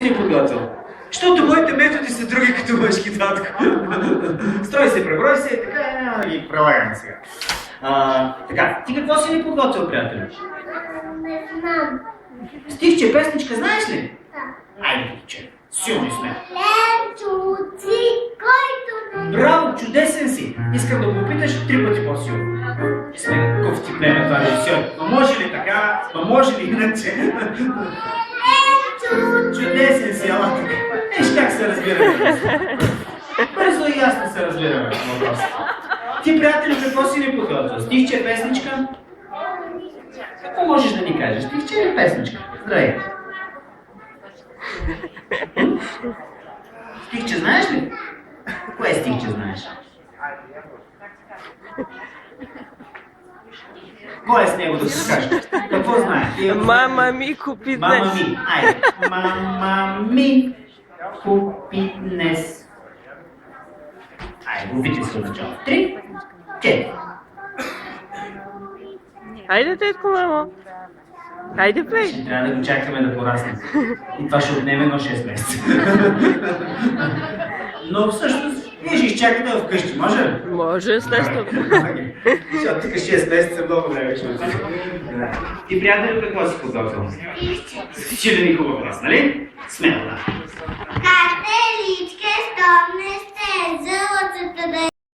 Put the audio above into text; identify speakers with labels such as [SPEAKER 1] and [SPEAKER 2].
[SPEAKER 1] си подготвил. Защото моите методи са други като мъжки, татко. Строй се, преброй се, така няма да ги прилагаме сега. Така, ти какво си ни подготвил, приятели?
[SPEAKER 2] Не знам.
[SPEAKER 1] Стихче, песничка, знаеш ли?
[SPEAKER 2] Да.
[SPEAKER 1] Айде да че. Силни сме.
[SPEAKER 2] Лечуци, който не...
[SPEAKER 1] Браво, чудесен си! Искам да го опиташ 3 пъти по-силно. Сме кофти племе това режисьор. Ма може ли така? Ма може ли иначе? Чудесен си, ала така. Виж как се разбираме. Бързо и ясно се разбираме на въпроса. Ти, приятели, какво си ни подготвил? Стихче, песничка? Какво можеш да ни кажеш? Стихче или песничка? Здравей! Стихче знаеш ли? Кое стихче знаеш? Кой е с него да си кажеш? Какво знаеш?
[SPEAKER 3] Мама ми купи
[SPEAKER 1] Мама
[SPEAKER 3] днес.
[SPEAKER 1] ми, айде. Мама ми купи днес. Айде, опитай се от начало. 3, 4.
[SPEAKER 3] Хайде, тетко, мамо. Хайде, плей.
[SPEAKER 1] Ще трябва да го чакаме да порасне. И това ще отнеме едно 6 месеца. Но всъщност, вие ще изчакате вкъщи, може ли?
[SPEAKER 3] Може, след това.
[SPEAKER 1] Защото тук 6 месеца много време ще отиде. Ти, приятели, какво си подготвил? Стичи хубав глас, нали? Смело, да.
[SPEAKER 2] Кателичке, щом не сте зълъцата да